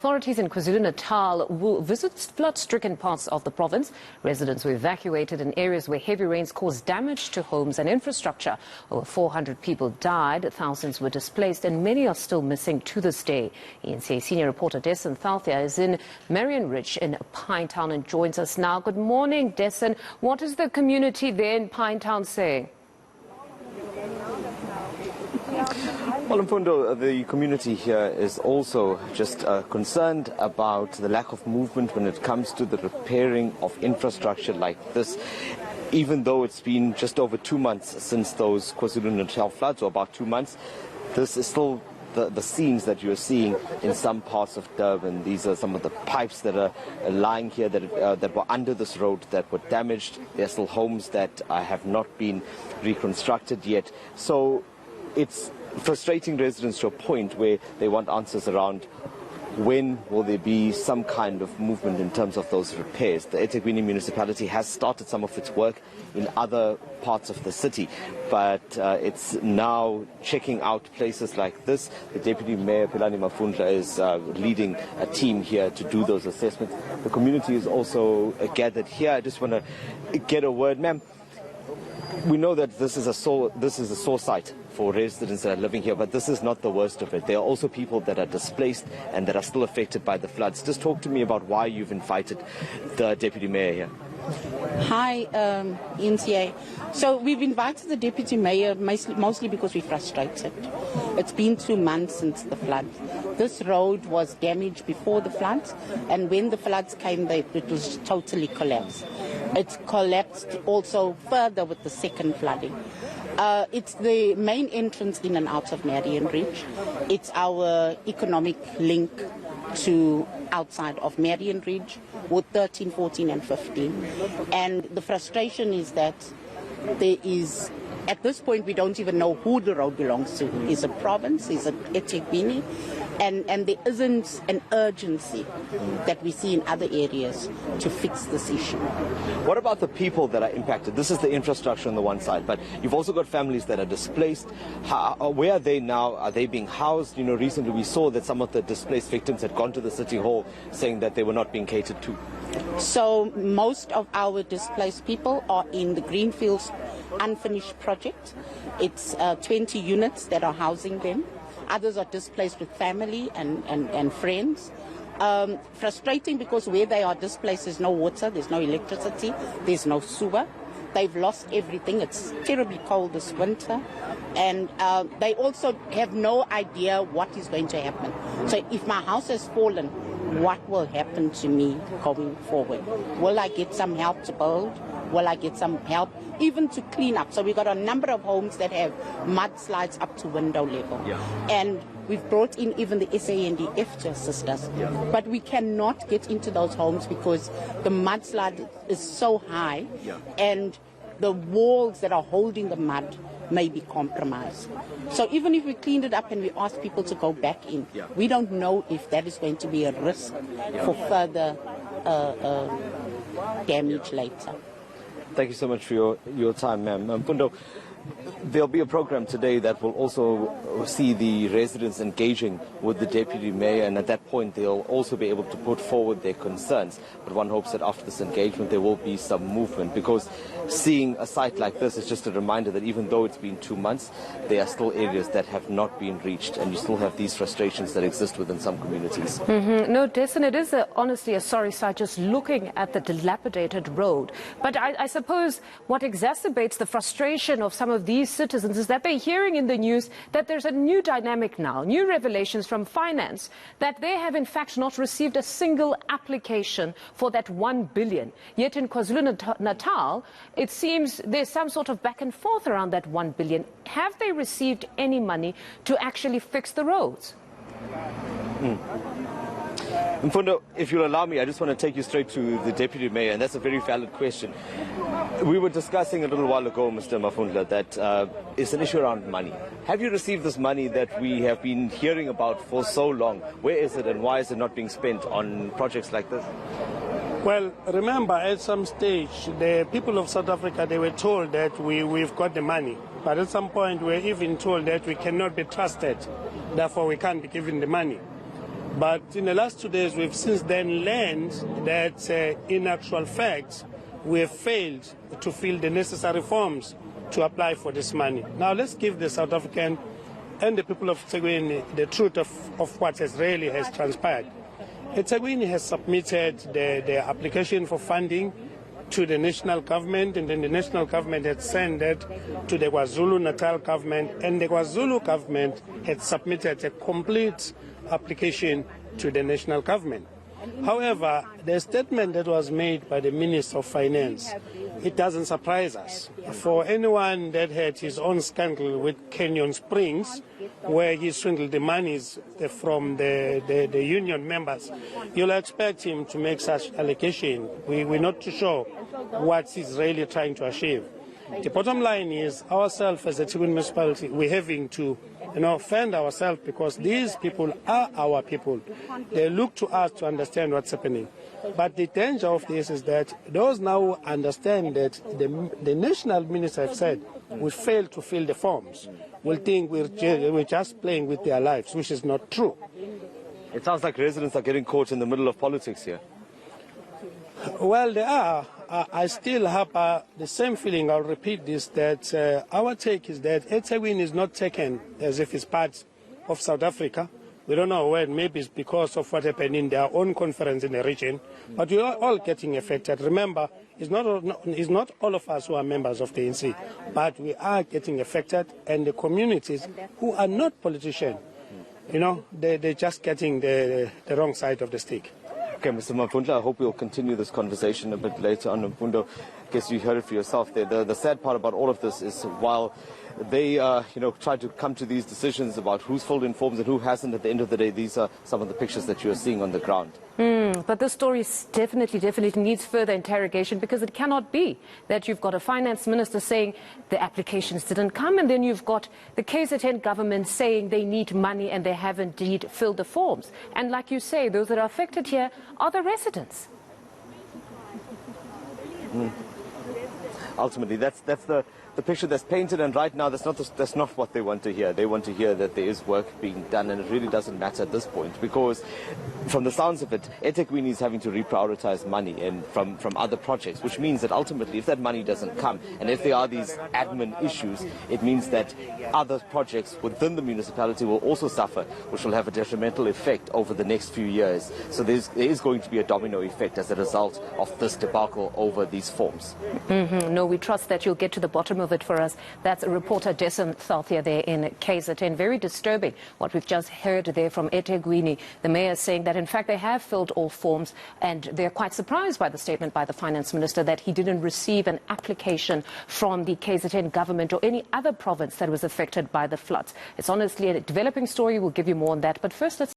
Authorities in KwaZulu-Natal will visit flood-stricken parts of the province. Residents were evacuated in areas where heavy rains caused damage to homes and infrastructure. Over 400 people died, thousands were displaced, and many are still missing to this day. eNCA senior reporter Dasen Thathiah is in Marion Ridge in Pinetown and joins us now. Good morning, Dasen. What is the community there in Pinetown saying? Well, Mfundo, the community here is also just concerned about the lack of movement when it comes to the repairing of infrastructure like this. Even though it's been just over 2 months since those KwaZulu-Natal floods, or about 2 months, this is still the scenes that you're seeing in some parts of Durban. These are some of the pipes that are lying here that were under this road that were damaged. There are still homes that have not been reconstructed yet. So it's frustrating residents to a point where they want answers around when will there be some kind of movement in terms of those repairs. The eThekwini municipality has started some of its work in other parts of the city, but it's now checking out places like this. The Deputy Mayor, Philani Mafundla, is leading a team here to do those assessments. The community is also gathered here. I just want to get a word, ma'am. We know that this is a sore site for residents that are living here, but this is not the worst of it. There are also people that are displaced and that are still affected by the floods. Just talk to me about why you've invited the Deputy Mayor here. Hi, eNCA. So we've invited the Deputy Mayor mostly because we're frustrated. It's been 2 months since the flood. This road was damaged before the floods, and when the floods came, it was totally collapsed. It's collapsed also further with the second flooding. It's the main entrance in and out of Marion Ridge. It's our economic link to outside of Marion Ridge with 13, 14 and 15. And the frustration is that there is, at this point, we don't even know who the road belongs to. Is it province? Is it eThekwini? And there isn't an urgency that we see in other areas to fix this issue. What about the people that are impacted? This is the infrastructure on the one side, but you've also got families that are displaced. Where are they now? Are they being housed? You know, recently we saw that some of the displaced victims had gone to the city hall saying that they were not being catered to. So most of our displaced people are in the Greenfields unfinished project. It's 20 units that are housing them. Others are displaced with family and friends. Frustrating because where they are displaced, there's no water, there's no electricity, there's no sewer. They've lost everything. It's terribly cold this winter. And they also have no idea what is going to happen. So if my house has fallen, what will happen to me going forward? Will I get some help to build? Will I get some help even to clean up? So we've got a number of homes that have mudslides up to window level. Yeah. And we've brought in even the SANDF to assist us. Yeah. But we cannot get into those homes because the mudslide is so high, yeah, and the walls that are holding the mud may be compromised. So even if we cleaned it up and we ask people to go back in, yeah, we don't know if that is going to be a risk, yeah, for further damage later. Thank you so much for your time, ma'am. Mfundo, there'll be a program today that will also see the residents engaging with the Deputy Mayor, and at that point they'll also be able to put forward their concerns. But one hopes that after this engagement there will be some movement, because seeing a site like this is just a reminder that even though it's been 2 months, there are still areas that have not been reached, and you still have these frustrations that exist within some communities. Mm-hmm. No, Dasen, it is honestly a sorry sight just looking at the dilapidated road. But I suppose what exacerbates the frustration of some of these citizens is that they're hearing in the news that there's a new dynamic now, new revelations from finance, that they have in fact not received a single application for that 1 billion. Yet in KwaZulu-Natal, it seems there's some sort of back and forth around that 1 billion. Have they received any money to actually fix the roads? Mfundo, if you'll allow me, I just want to take you straight to the Deputy Mayor, and that's a very valid question. We were discussing a little while ago, Mr. Mafundla, that it's an issue around money. Have you received this money that we have been hearing about for so long? Where is it, and why is it not being spent on projects like this? Well, remember, at some stage, the people of South Africa, they were told that we've got the money. But at some point, we're even told that we cannot be trusted. Therefore, we can't be given the money. But in the last 2 days, we've since then learned that in actual fact, we have failed to fill the necessary forms to apply for this money. Now let's give the South African and the people of eThekwini the truth of what has transpired. eThekwini has submitted the application for funding to the national government, and then the national government had sent it to the KwaZulu-Natal government, and the KwaZulu government had submitted a complete application to the national government. However, the statement that was made by the Minister of Finance, it doesn't surprise us. For anyone that had his own scandal with Canyon Springs, where he swindled the monies from the union members, you'll expect him to make such allegation. We're not too sure what he's really trying to achieve. The bottom line is, ourselves as a eThekwini municipality, we're having to fend ourselves, because these people are our people. They look to us to understand what's happening. But the danger of this is that those now understand that the national minister have said we fail to fill the forms, will think we're just playing with their lives, which is not true. It sounds like residents are getting caught in the middle of politics here. Well, they are. I still have the same feeling. I'll repeat this, that our take is that eThekwini is not taken as if it's part of South Africa. We don't know when. Maybe it's because of what happened in their own conference in the region. But we are all getting affected. Remember, it's not all of us who are members of the eNCA, but we are getting affected. And the communities who are not politicians, they're just getting the wrong side of the stick. Okay, Mr. Mafundla, I hope we'll continue this conversation a bit later on. Mfundo, I guess you heard it for yourself there. The sad part about all of this is while they, try to come to these decisions about who's filled in forms and who hasn't, at the end of the day, these are some of the pictures that you are seeing on the ground. But this story definitely needs further interrogation, because it cannot be that you've got a finance minister saying the applications didn't come, and then you've got the KZN government saying they need money and they have indeed filled the forms. And like you say, those that are affected here are the residents. Ultimately, that's the picture that's painted, and right now that's not what they want to hear. They want to hear that there is work being done, and it really doesn't matter at this point, because from the sounds of it, eThekwini is having to reprioritize money and from other projects, which means that ultimately if that money doesn't come, and if there are these admin issues, it means that other projects within the municipality will also suffer, which will have a detrimental effect over the next few years. So there is going to be a domino effect as a result of this debacle over these forms. No, we trust that you'll get to the bottom of it for us. That's reporter Dasen Thathiah there in KZN. Very disturbing what we've just heard there from eThekwini. The mayor saying that in fact they have filled all forms, and they're quite surprised by the statement by the finance minister that he didn't receive an application from the KZN government or any other province that was affected by the floods. It's honestly a developing story. We'll give you more on that. But first, let's